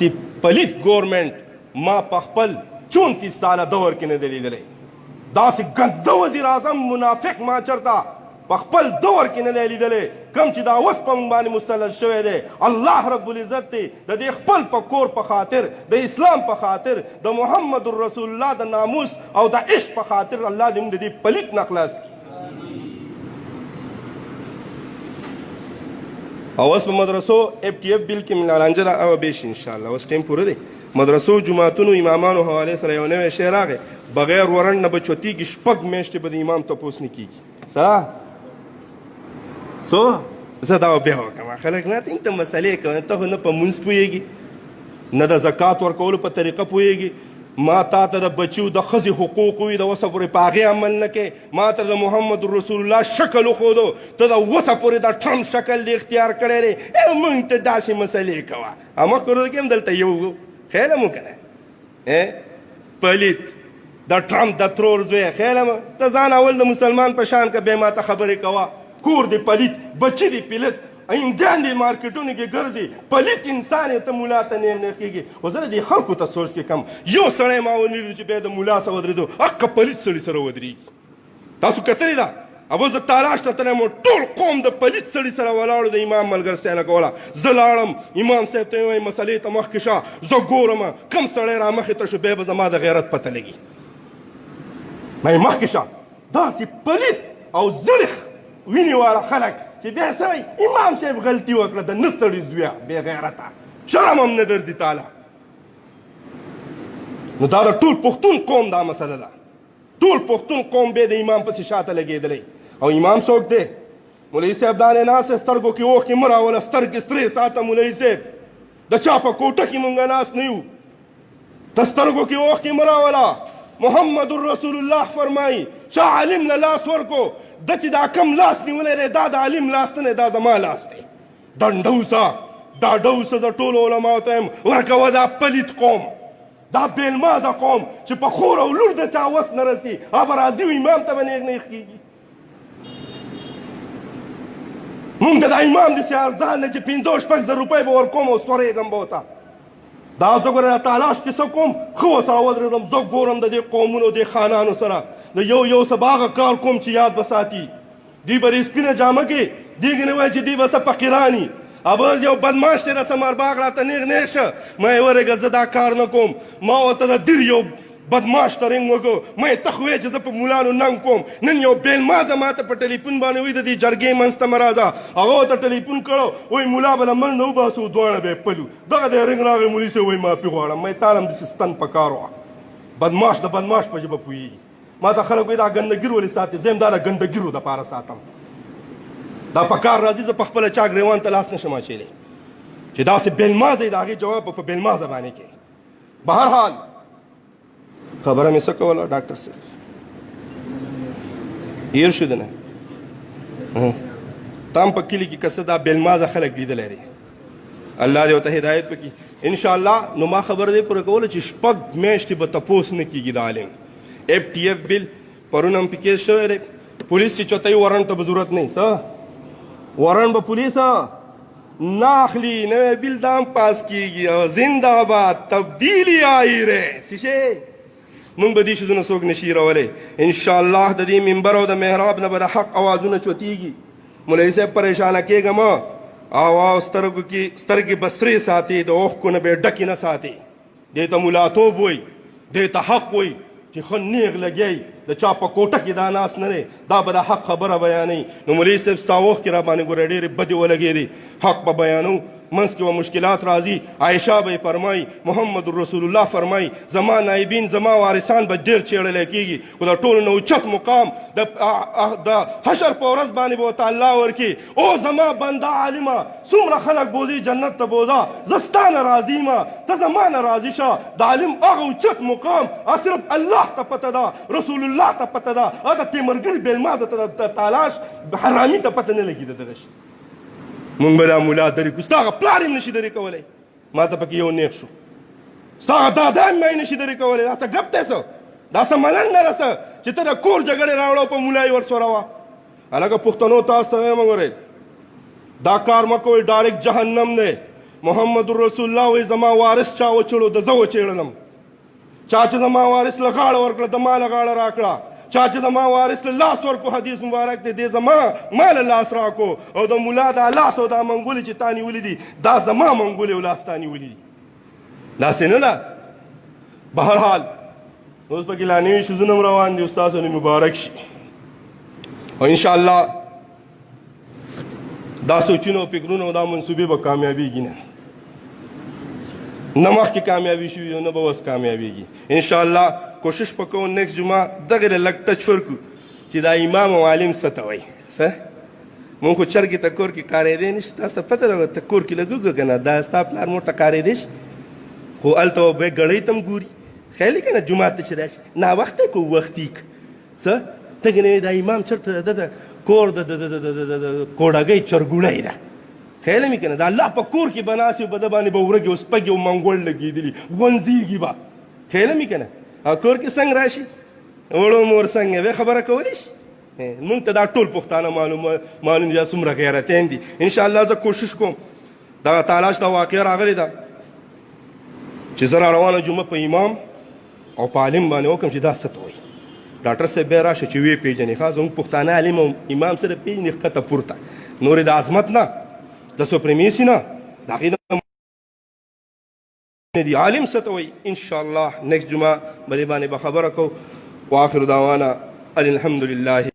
داسې پلیت ګورمنټ ما په خپل 34 ساله دور کې نه دی لیدلی. داسې ګنده وزیر اعظم منافق ما چېرته په خپل دور کې نه دی لیدلی کوم چې دا اوس په موږ باندې مسلط شوی دی. الله رب العزت دی د دې خپل په کور په خاطر د اسلام په خاطر د محمد رسول الله د ناموس او د عشق په خاطر الله دې موږ د دې پلیت نه خلاص کړي. او اوس په مدرسو FTF بل کې ملالانجه را او به شي انشاءالله. اوس ټیم پوره دی. مدرسو جماعتونو امامانو حواله سره یو نوی شی راغی بغیر ورن نه به چوتیږي 6 میاشتې به د امام تپوس نه کېږي. زه دا بیا وکړم. خلک نه ته مسلې کوي ته خو نه په مونځ پوهېږي نه د زکات ورکولو په طریقه پوهېږي. ما تا ته د بچیو د ښځې حقوق وي د اوسه پورې په هغې عمل نه کوې. ما ته د محمد رسول الله شکل وښودو ته د اوسه پورې د ټرمپ شکل دې اختیار کړی دی. موږ ته داسې مسلې کوه. مخکې ورځ کې هم دلته یو خیال مو که نه پلیت د ټرمپ د ترور زویه خیال مو ته ځان اول د مسلمان په شان که بیا ما ته خبرې کوه. کور دی پلیت بچی دی پلیت هندیان دی مارکیټونو کې ګرځي پلیت انسان یې ته ملا ته نیغ نیغ کېږي. خو زه د دې خلکو ته سوچ کې کم یو سړی ما ونیدو چې بیا د ملا سره ودرېدو حقه پلیت سړي سره ودرېږي. تاسو کتلې ده ابو زه تالاش ته تللی ټول قوم د پلیت سړي سره ولاړو د امام ملګرتیا نه کوله. زه لاړم امام صاحب ته یې وایي مسلې ته مخکې شه زه ګورم کوم سړی را مخې ته شو بیا به زما د غیرت پته لګي. ما یې مخکې شه داسې پلیت او زړښ وینې واړه خلک چې بیا سړی امام صاحب غلطي وکړه د نه سړي زویه بې غیرته شرم هم نه درځي تاله. نو دا د ټول پښتون قوم دا مسله ده. ټول پښتون قوم بیا د امام پسې شاته لګېدلی. او امام څوک دی؟ مولوي صاحب دا ناست سترګو کې اوښکې مه راوله سترګې سرې ساته مولوي صاحب د چا په کوټه کې مونږ ناست نه یو. ته سترګو کې اوښکې مه راوله. محمد رسول الله فرمایي چا عالم له لاس ورکو د چې دا کم لاس نیولی دی دا د عالم لاس نه دی دا زما لاس دی. ډنډوسه دا ډوسه د ټولو علماو ته یم ورکوه دا پلیت قوم دا بېلمازه قوم چې په خور او لور د چا وس نه رسي هغه به راځي و امام ته به نیغ نیغ کېږي. مونږ ته د امام د سیارځان نه چې 5-6 روپۍ به ورکوم او سورېږم به ورته. دا زه ګوره تالاش کې څه کوم ښه ورسره ودرېدم زه ګورم د دې قومونو د خانانو سره د یو څه به هغه کار کوم چې یاد به ساتي. دوی به د سپینه جامه کې دیږي نه وایي چې دوی به څه فقیراني اباز یو بدماش دی رسه مارباغ راته نیغ نیغ شه ما یې ورېږه زه دا کار نه کوم. ما ورته د دیر یو بدماش ته رنګ وکړو ما یې ته خو وایې چې زه په مولانو ننګ کوم. نن یو بېلمازه ما ته په ټلیفون باندې وایي د دې جرګې منځ ته مه راځه. هغه ورته ټلیفون کړو وایي ملا به له منځ نه وباسو دواړه به یې پلو. دغه دی رنګ راغی مولي صاحب وایي معافي غواړم. ما یې تاله هم داسې ستن په کار وه. بدماش د بدماش په ژبه پوهېږي. ما ته خلک وایي دا ګندګیر ولې ساتې زه یم دا د ګندګیرو دپاره ساتم. دا په کار راځي زه په خپله چا ګریوان ته لاس نشم اچولی چې داسې بېلمازه یې د هغې جواب په بېلمازه باندې کوي. بهرحال خبره مې څه کوله ډاکټر صاحب هیر شو ده نه تا هم په کلي کې که څه دا بېلمازه خلک لیدلی دی. الله دې ورته هدایت وکړي انشاءالله. نو ما خبره دې پوره کوله چې 6 میاشتې به تپوس نه کېږي د عالم. FTF بل پرون هم پکې شوی دی. پولیس چې چوتهی ورن ته به ضرورت نه څه ورن به پولیس نه اخلي نوی بل دا هم پاس کېږي او زنده باد تبدیلی آئی رہے سیشے مونږ به دې شیزونه څوک نشي رولی انشاءالله. د دې منبر او د محراب نه به د حق اوازونه چوتېږي. مولوي صاحب پریشانه کېږه مه او سترګو کې سترګې به سرې ساتي د اوښکو نه به یې ډکې نه ساتي. دې ته ملاتوب وایي دې ته حق وایي چې ښه نیغ لګیئ د چا په کوټه کې دا ناست نه دی دا به د حق خبره بیانوي. نو مولوي صاحب ستا وخت کې را باندې ګوره ډېرې بدې ولګېدې حق به بیانو. منځ کې به مشکلات راځي. عایشه به یې فرمایي محمد رسول الله فرمایي زما نایبین زما وارثان به ډېر چېړلی کېږي خو د ټولو نه اوچت مقام د حشر په ورځ باندې به ورته الله ورکړي. او زما بنده عالمه څومره خلک بوځي جنت ته بوځه زه ستا نه راضي یم ته زما نه راضي شه. د عالم هغه اوچت مقام صرف الله ته پته ده رسول الله ته پته ده هغه تیمرګړي بېلمازه ته د تالاش حرامي ته پته نه لګي د دغه شي. مونږ به دا ملا درې کړو ستا هغه پلار هم نشي درې کولی. ما ته پکې یو نیغ شو ستا هغه دادا هم ما یې نشي درې کولی. دا څه ګپ دی څه دا څه ملنډ نه ده څه چې ته د کور جګړې راوړه په ملا یې ورسره وه. هلکه پښتنو تاسو ته وایم ګورئ دا کار مه کوئ ډایرکټ جهنم دی. محمد رسول الله وایي زما وارث چا وچړو د زه وچېړلم چا چې زما وارث له غاړه ورکړه د ما له غاړه راکړه چا چې زما وارث له لاس ورکو حدیث مبارک دی دې زما ما له لاس راکو او د ملا دا لاس او دا منګولې چې تا نیولي دي دا زما منګولې او لاس تا نیولي دي داسې نه ده بهرحال اوس پکې لا نوي شیزونه هم روان دي استاسو نه مبارک شي او انشاءالله دا سوچونه او فکرونه او دا منصوبې به کامیابېږي نه نه مخکې کامیابي شوي او نه به اوس کامیابېږي انشاءالله کوشش به کوو نیکسټ جمعه دغې له لږ ټچ ورکړو چې دا امام او عالم څه ته وایي څه مونږ خو چرګې ته کور کې کارېدی نشته تاسو ته پته ده ته کور کې لګوږه که نه دا ستا پلار مور ته کارېدی شي خو هلته به ګړۍ ته هم ګوري خیال یې که نه جومات ته چې راشي ناوخته که وختي که څه ته که نه دا امام چېرته ده د کور د کوډګۍ چرګوړی ده خیال مې که نه د الله په کور کې به ناست وي په ده باندې به ورږې او سپږې او منګول لګېدلي غونځېږي به خیال مې که نه او کور کې څنګه راشي وړو مور څنګه وې خبره کولی شي مونږ ته دا ټول پښتانه معلوم دي دا څومره غیرتین دي انشاءالله زه کوشش کوم دغه تالاش دا واقعه راغلې ده چې زه را روانه جمعه په امام او په عالم باندې وکړم چې دا څه ته وایي ډاکټر صاحب بیا راشه چې ویې پېژنې ښه زموږ پښتانه عالم او امام سره پېژنې ښکته پورته نورې د عظمت نه د سوپریمیسي نه د هغې دي عالم څه ته وایي انشاءالله نیکسټ جمعه به دې باندې به خبره کوو واخر دعوانا الحمد لله